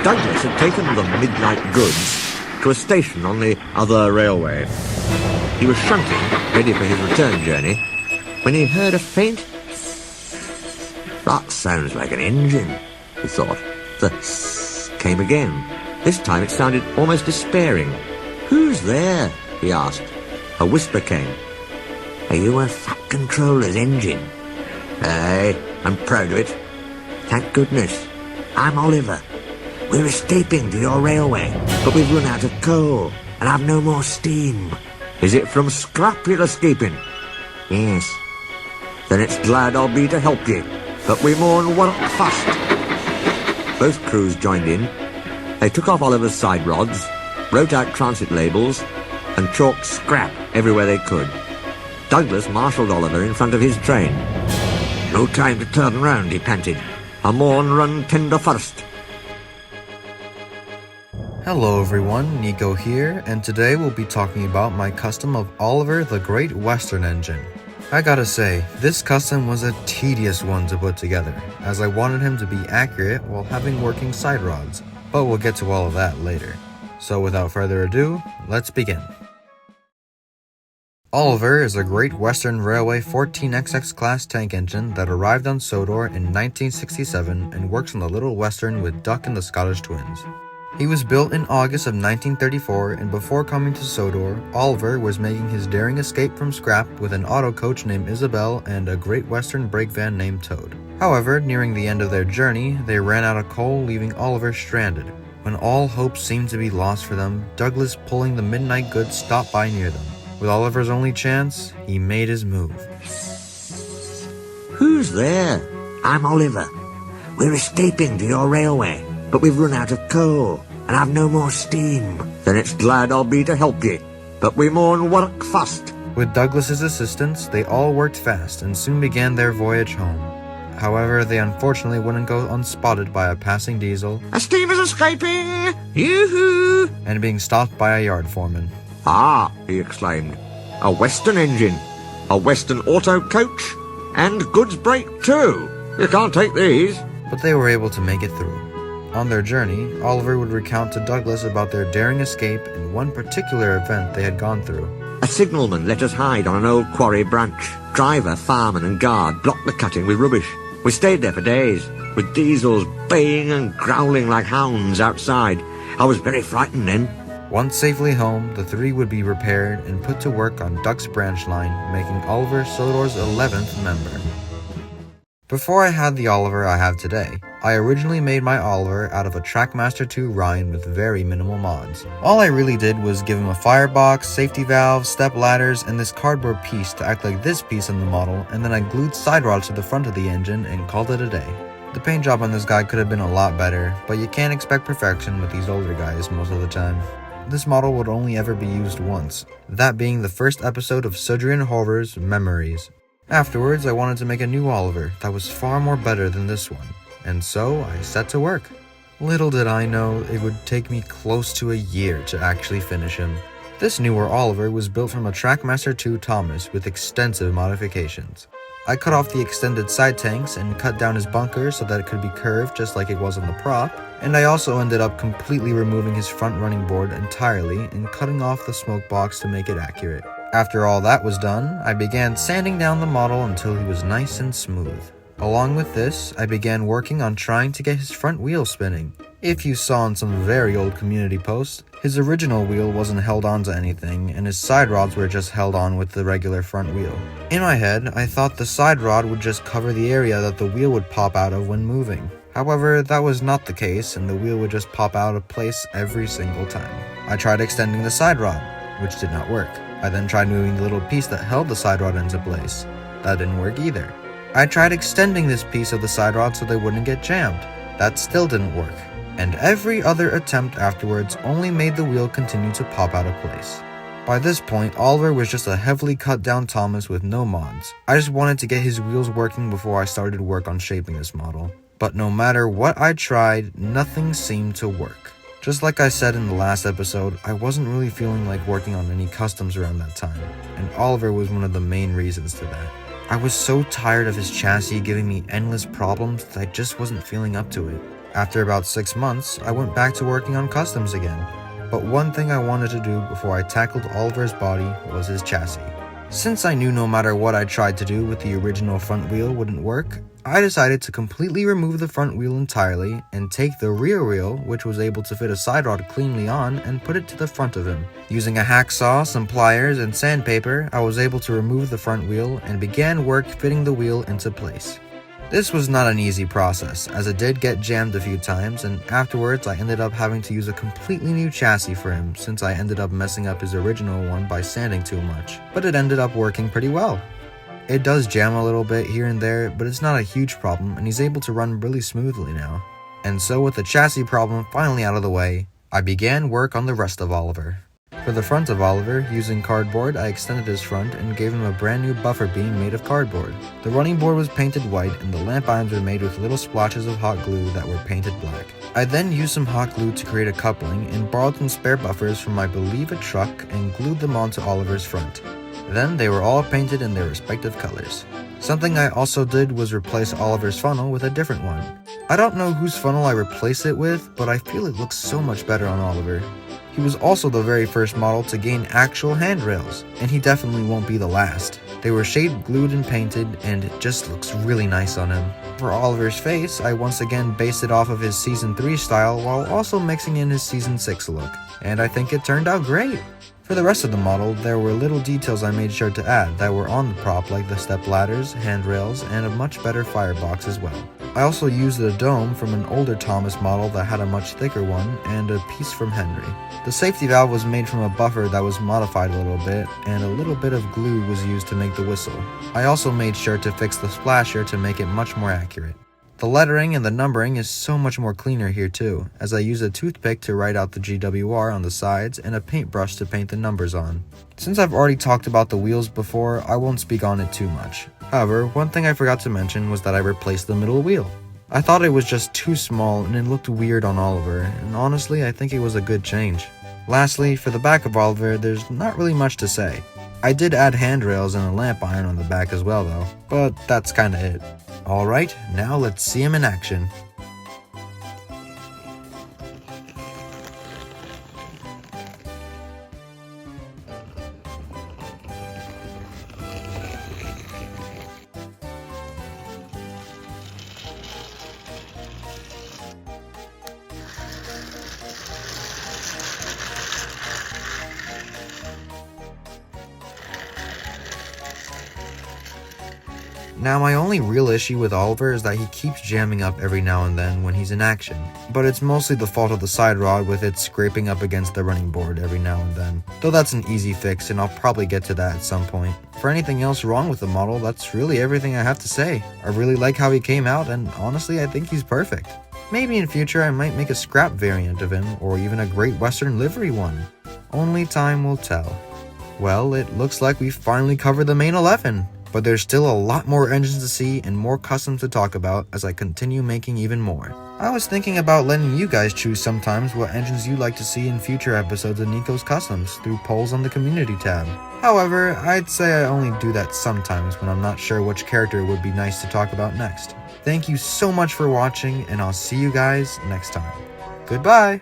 Douglas had taken the midnight goods to a station on the other railway. He was shunting, ready for his return journey, when he heard a faint... That sounds like an engine, he thought. The came again. This time it sounded almost despairing. Who's there? He asked. A whisper came. Are you a Fat Controller's engine? Aye, I'm proud of it. Thank goodness. I'm Oliver. We're escaping to your railway, but we've run out of coal and have no more steam. Is it from scrap you're escaping? Yes. Then it's glad I'll be to help you, but we maun work fast. Both crews joined in. They took off Oliver's side rods, wrote out transit labels, and chalked scrap everywhere they could. Douglas marshalled Oliver in front of his train. No time to turn round, he panted. I maun run tender first. Hello everyone, Nico here, and today we'll be talking about my custom of Oliver the Great Western Engine. I gotta say, this custom was a tedious one to put together, as I wanted him to be accurate while having working side rods, but we'll get to all of that later. So without further ado, let's begin. Oliver is a Great Western Railway 14XX class tank engine that arrived on Sodor in 1967 and works on the Little Western with Duck and the Scottish Twins. He was built in August of 1934, and before coming to Sodor, Oliver was making his daring escape from scrap with an auto coach named Isabel and a Great Western brake van named Toad. However, nearing the end of their journey, they ran out of coal, leaving Oliver stranded. When all hope seemed to be lost for them, Douglas, pulling the midnight goods, stopped by near them. With Oliver's only chance, he made his move. Who's there? I'm Oliver. We're escaping to your railway, but we've run out of coal and have no more steam. Then it's glad I'll be to help you, but we maun work fast. With Douglas's assistance, they all worked fast and soon began their voyage home. However, they unfortunately wouldn't go unspotted by a passing diesel, A steam is escaping! Yoo-hoo! and being stopped by a yard foreman. Ah, he exclaimed. A Western engine, a Western auto coach, and goods brake too. You can't take these. But they were able to make it through. On their journey, Oliver would recount to Douglas about their daring escape and one particular event they had gone through. A signalman let us hide on an old quarry branch. Driver, fireman and guard blocked the cutting with rubbish. We stayed there for days, with diesels baying and growling like hounds outside. I was very frightened then. Once safely home, the three would be repaired and put to work on Duck's branch line, making Oliver Sodor's 11th member. Before I had the Oliver I have today, I originally made my Oliver out of a Trackmaster 2 Rhine with very minimal mods. All I really did was give him a firebox, safety valves, step ladders, and this cardboard piece to act like this piece on the model, and then I glued side rods to the front of the engine and called it a day. The paint job on this guy could have been a lot better, but you can't expect perfection with these older guys most of the time. This model would only ever be used once, that being the first episode of Sudrian Horror's Memories. Afterwards, I wanted to make a new Oliver that was far more better than this one, and so I set to work. Little did I know it would take me close to a year to actually finish him. This newer Oliver was built from a Trackmaster 2 Thomas with extensive modifications. I cut off the extended side tanks and cut down his bunker so that it could be curved just like it was on the prop, and I also ended up completely removing his front running board entirely and cutting off the smoke box to make it accurate. After all that was done, I began sanding down the model until he was nice and smooth. Along with this, I began working on trying to get his front wheel spinning. If you saw on some very old community posts, his original wheel wasn't held onto anything and his side rods were just held on with the regular front wheel. In my head, I thought the side rod would just cover the area that the wheel would pop out of when moving. However, that was not the case and the wheel would just pop out of place every single time. I tried extending the side rod, which did not work. I then tried moving the little piece that held the side rod into place. That didn't work either. I tried extending this piece of the side rod so they wouldn't get jammed. That still didn't work. And every other attempt afterwards only made the wheel continue to pop out of place. By this point, Oliver was just a heavily cut down Thomas with no mods. I just wanted to get his wheels working before I started work on shaping this model. But no matter what I tried, nothing seemed to work. Just like I said in the last episode, I wasn't really feeling like working on any customs around that time, and Oliver was one of the main reasons to that. I was so tired of his chassis giving me endless problems that I just wasn't feeling up to it. After about 6 months, I went back to working on customs again. But one thing I wanted to do before I tackled Oliver's body was his chassis. Since I knew no matter what I tried to do with the original front wheel wouldn't work, I decided to completely remove the front wheel entirely and take the rear wheel, which was able to fit a side rod cleanly on, and put it to the front of him. Using a hacksaw, some pliers, and sandpaper, I was able to remove the front wheel and began work fitting the wheel into place. This was not an easy process, as it did get jammed a few times, and afterwards I ended up having to use a completely new chassis for him since I ended up messing up his original one by sanding too much, but it ended up working pretty well. It does jam a little bit here and there, but it's not a huge problem and he's able to run really smoothly now. And so with the chassis problem finally out of the way, I began work on the rest of Oliver. For the front of Oliver, using cardboard, I extended his front and gave him a brand new buffer beam made of cardboard. The running board was painted white and the lamp irons were made with little splotches of hot glue that were painted black. I then used some hot glue to create a coupling and borrowed some spare buffers from I believe a truck and glued them onto Oliver's front. Then they were all painted in their respective colors. Something I also did was replace Oliver's funnel with a different one. I don't know whose funnel I replaced it with, but I feel it looks so much better on Oliver. He was also the very first model to gain actual handrails, and he definitely won't be the last. They were shade glued and painted, and it just looks really nice on him. For Oliver's face, I once again based it off of his Season 3 style while also mixing in his Season 6 look, and I think it turned out great. For the rest of the model, there were little details I made sure to add that were on the prop, like the step ladders, handrails, and a much better firebox as well. I also used a dome from an older Thomas model that had a much thicker one, and a piece from Henry. The safety valve was made from a buffer that was modified a little bit, and a little bit of glue was used to make the whistle. I also made sure to fix the splasher to make it much more accurate. The lettering and the numbering is so much more cleaner here too, as I use a toothpick to write out the GWR on the sides and a paintbrush to paint the numbers on. Since I've already talked about the wheels before, I won't speak on it too much. However, one thing I forgot to mention was that I replaced the middle wheel. I thought it was just too small and it looked weird on Oliver, and honestly I think it was a good change. Lastly, for the back of Oliver, there's not really much to say. I did add handrails and a lamp iron on the back as well though, but that's kinda it. Alright, now let's see him in action. Now my only real issue with Oliver is that he keeps jamming up every now and then when he's in action, but it's mostly the fault of the side rod with it scraping up against the running board every now and then, though that's an easy fix and I'll probably get to that at some point. For anything else wrong with the model, that's really everything I have to say. I really like how he came out and honestly I think he's perfect. Maybe in future I might make a scrap variant of him or even a Great Western livery one. Only time will tell. Well, it looks like we finally covered the main 11. But there's still a lot more engines to see and more customs to talk about as I continue making even more. I was thinking about letting you guys choose sometimes what engines you'd like to see in future episodes of NIKO'S Customs through polls on the community tab. However, I'd say I only do that sometimes when I'm not sure which character would be nice to talk about next. Thank you so much for watching and I'll see you guys next time. Goodbye!